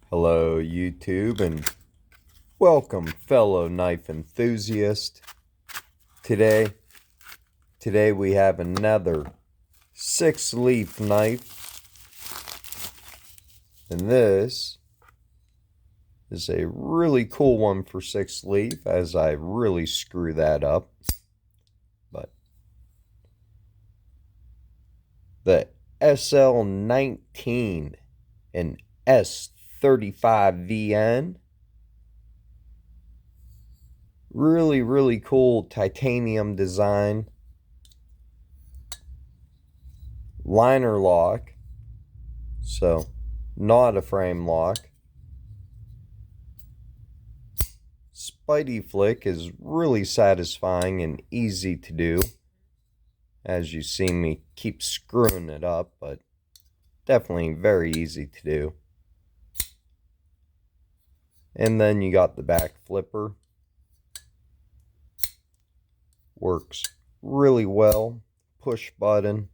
Hello YouTube and welcome fellow knife enthusiast. Today we have another six-leaf knife, and this is a really cool one for six-leaf, as I really screw that up. But the SL19 and s35vn, really cool titanium design, liner lock, so not a frame lock. Spidey flick is really satisfying and easy to do, as you see me keep screwing it up, but definitely very easy to do. And then you got the back flipper, works really well, push button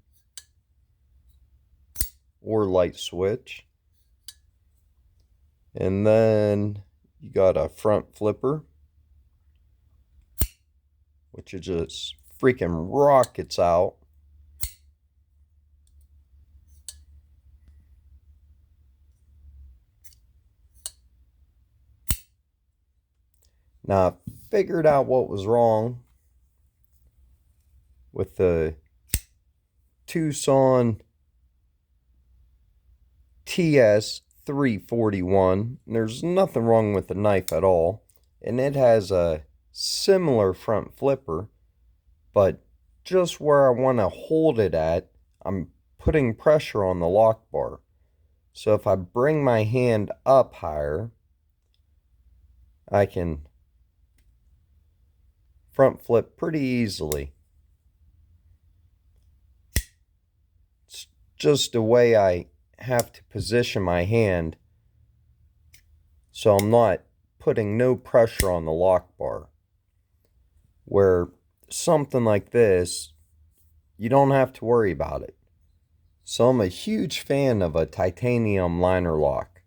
or light switch. And then you got a front flipper, which is just freaking rockets out. Now, I figured out what was wrong with the Tucson TS341. There's nothing wrong with the knife at all, and it has a similar front flipper, but just where I want to hold it at, I'm putting pressure on the lock bar. So if I bring my hand up higher, I can front flip pretty easily. It's just the way I have to position my hand, so I'm not putting no pressure on the lock bar. Where something like this, you don't have to worry about it. So I'm a huge fan of a titanium liner lock.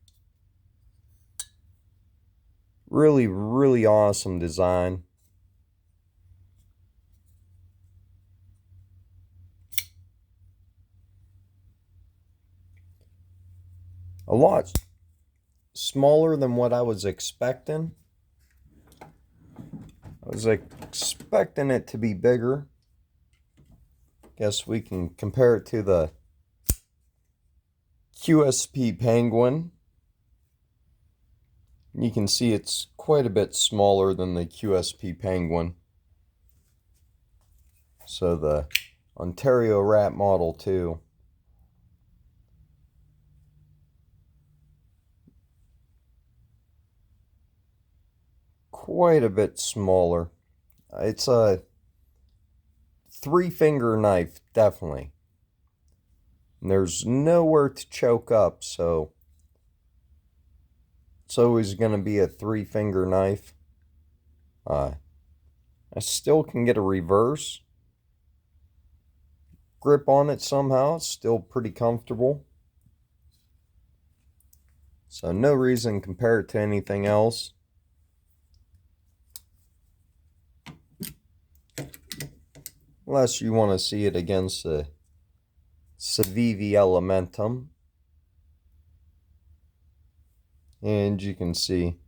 Really awesome design. A lot smaller than what I was expecting. I was expecting it to be bigger. Guess we can compare it to the QSP Penguin. You can see it's quite a bit smaller than the QSP Penguin. So the Ontario Rat Model 2. Quite a bit smaller. It's a 3-finger knife, definitely. And there's nowhere to choke up, so it's always going to be a 3-finger knife. I still can get a reverse grip on it somehow. It's still pretty comfortable. So no reason to compare it to anything else. Unless you want to see it against the Civivi Elementum. And you can see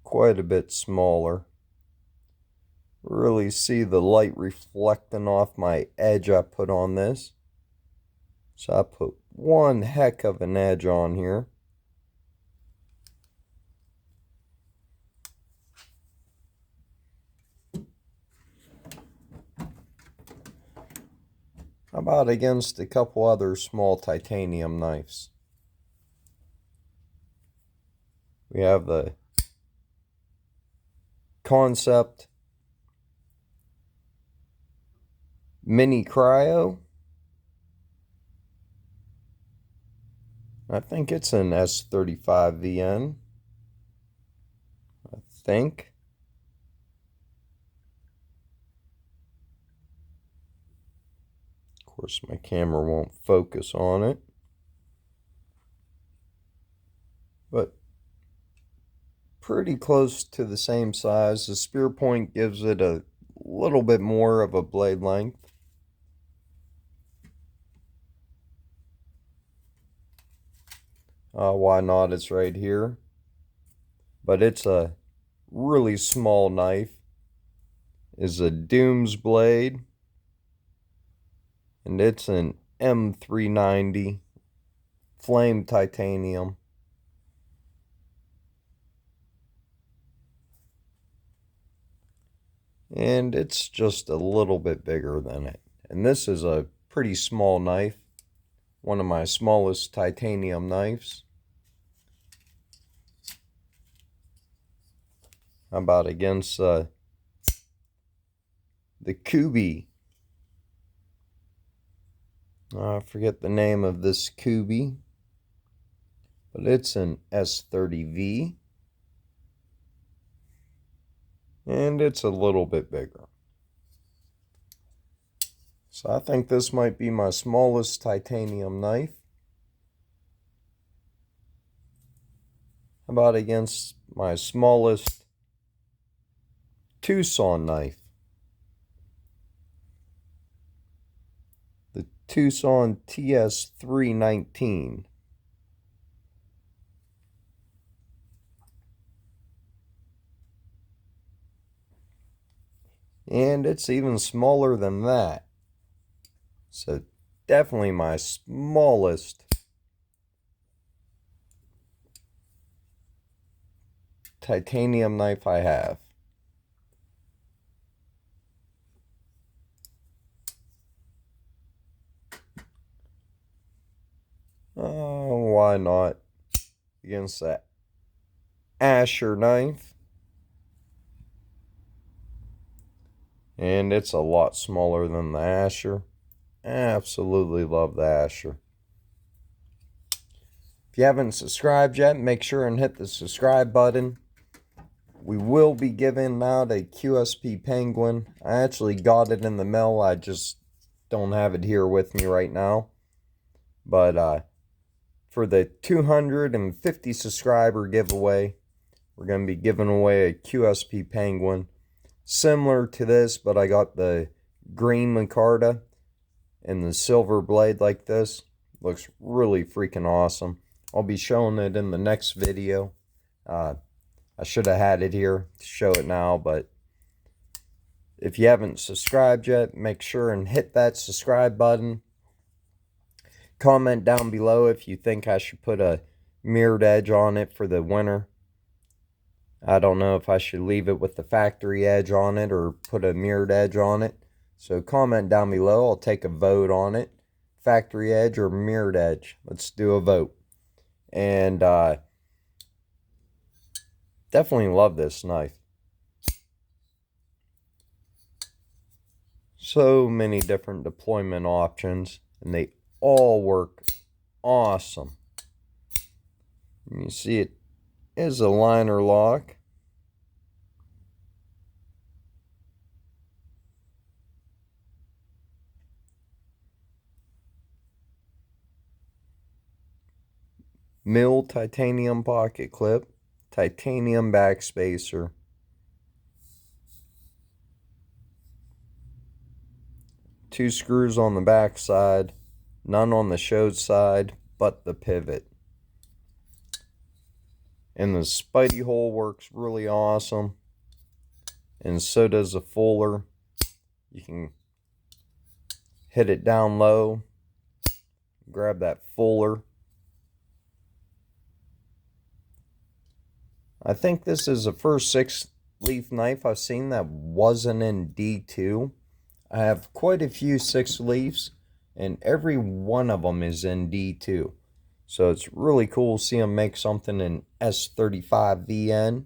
quite a bit smaller. Really see the light reflecting off my edge I put on this. So I put one heck of an edge on here. How about against a couple other small titanium knives? We have the Concept Mini Cryo. I think it's an s35vn. I think. Of course, my camera won't focus on it. but pretty close to the same size. The spear point gives it a little bit more of a blade length. Why not? It's right here. But it's a really small knife. It's a Doom's blade. And it's an M390 flame titanium. And it's just a little bit bigger than it. And this is a pretty small knife. One of my smallest titanium knives. How about against the Kubi? I forget the name of this Kubi, but it's an S30V. And it's a little bit bigger. So I think this might be my smallest titanium knife. How about against my smallest Tucson knife? The Tucson TS319. And it's even smaller than that. So definitely my smallest titanium knife I have. Oh, why not? Against that Asher knife. And it's a lot smaller than the Asher. Absolutely love the Asher. If you haven't subscribed yet, make sure and hit the subscribe button. We will be giving out a QSP Penguin. I actually got it in the mail. I just don't have it here with me right now. But for the 250 subscriber giveaway, we're going to be giving away a QSP Penguin. Similar to this, but I got the green micarta and the silver blade like this. Looks really freaking awesome. I'll be showing it in the next video. I should have had it here to show it now, but if you haven't subscribed yet, make sure and hit that subscribe button. Comment down below if you think I should put a mirrored edge on it for the winter. I don't know if I should leave it with the factory edge on it or put a mirrored edge on it. So comment down below. I'll take a vote on it. Factory edge or mirrored edge. Let's do a vote. And definitely love this knife. So many different deployment options. And they all work awesome. You see it is a liner lock. Mill titanium pocket clip. Titanium backspacer. Two screws on the back side. None on the show side, but the pivot. And the Spidey hole works really awesome. And so does the fuller. You can hit it down low. Grab that fuller. I think this is the first six-leaf knife I've seen that wasn't in D2. I have quite a few six-leafs, and every one of them is in D2. So it's really cool to see them make something in s35vn,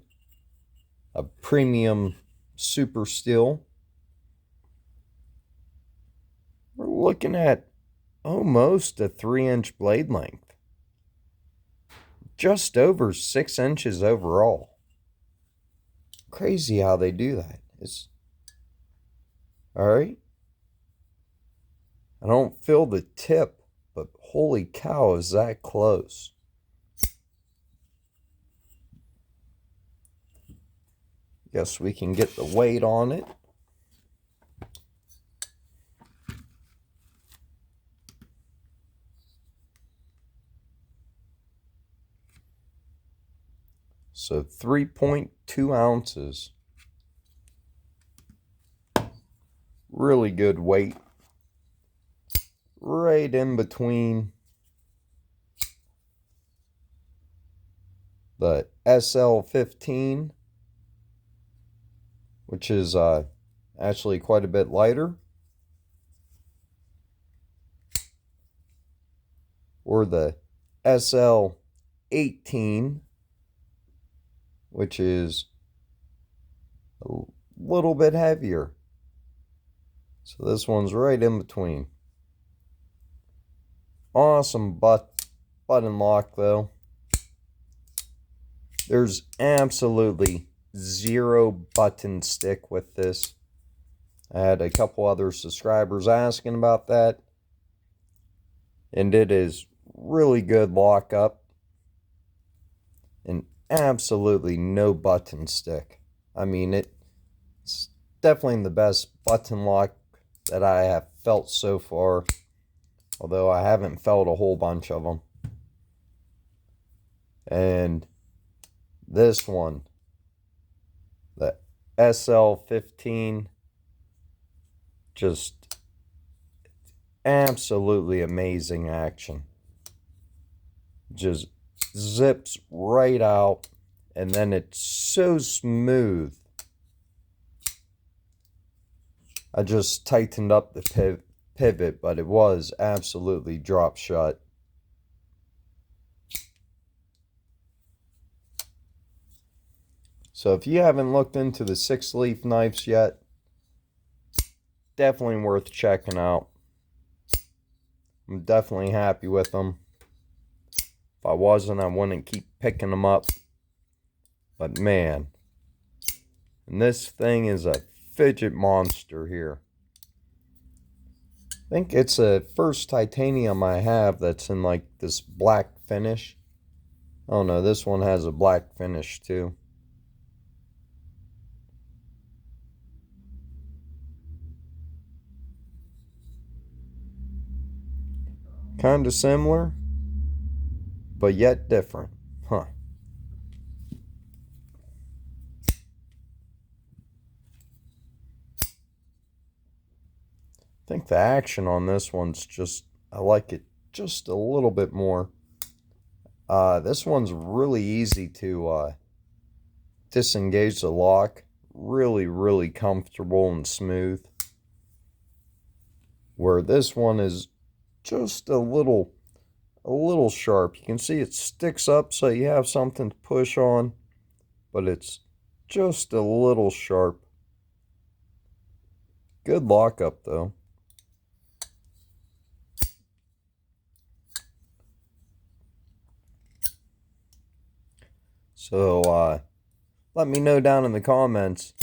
a premium super steel. We're looking at almost a 3-inch blade length. Just over 6 inches overall. Crazy how they do that. Alright. I don't feel the tip, but holy cow, is that close. Guess we can get the weight on it. So 3.2 ounces. Really good weight. Right in between the SL15, which is actually quite a bit lighter, or the SL18, which is a little bit heavier. So this one's right in between. Awesome button lock though. There's absolutely zero button stick with this. I had a couple other subscribers asking about that. And it is really good lockup. And absolutely no button stick. I mean, it's definitely the best button lock that I have felt so far. Although I haven't felt a whole bunch of them. And this one, the SL15, just absolutely amazing action. Just zips right out, and then it's so smooth. I just tightened up the pivot, but it was absolutely drop shut. So if you haven't looked into the Sixleaf knives yet, definitely worth checking out. I'm definitely happy with them. If I wasn't, I wouldn't keep picking them up. But man, and this thing is a fidget monster here. I think it's the first titanium I have that's in like this black finish. Oh no, this one has a black finish too. Kind of similar, but yet different. Huh. I think the action on this one's just, I like it just a little bit more. This one's really easy to disengage the lock. Really, really comfortable and smooth. Where this one is just a little sharp. You can see it sticks up so you have something to push on, but it's just a little sharp. Good lockup though. So let me know down in the comments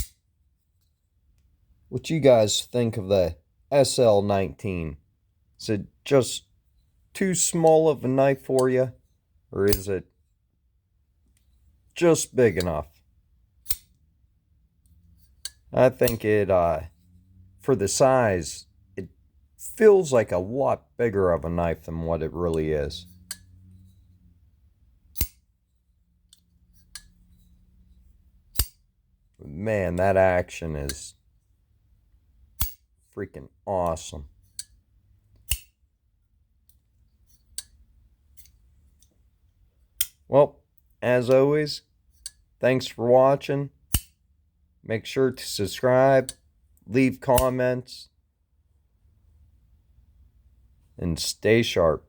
what you guys think of the SL19. Is it just too small of a knife for you, or is it just big enough? I think it, for the size, it feels like a lot bigger of a knife than what it really is. Man, that action is freaking awesome. Well, as always, thanks for watching. Make sure to subscribe, leave comments, and stay sharp.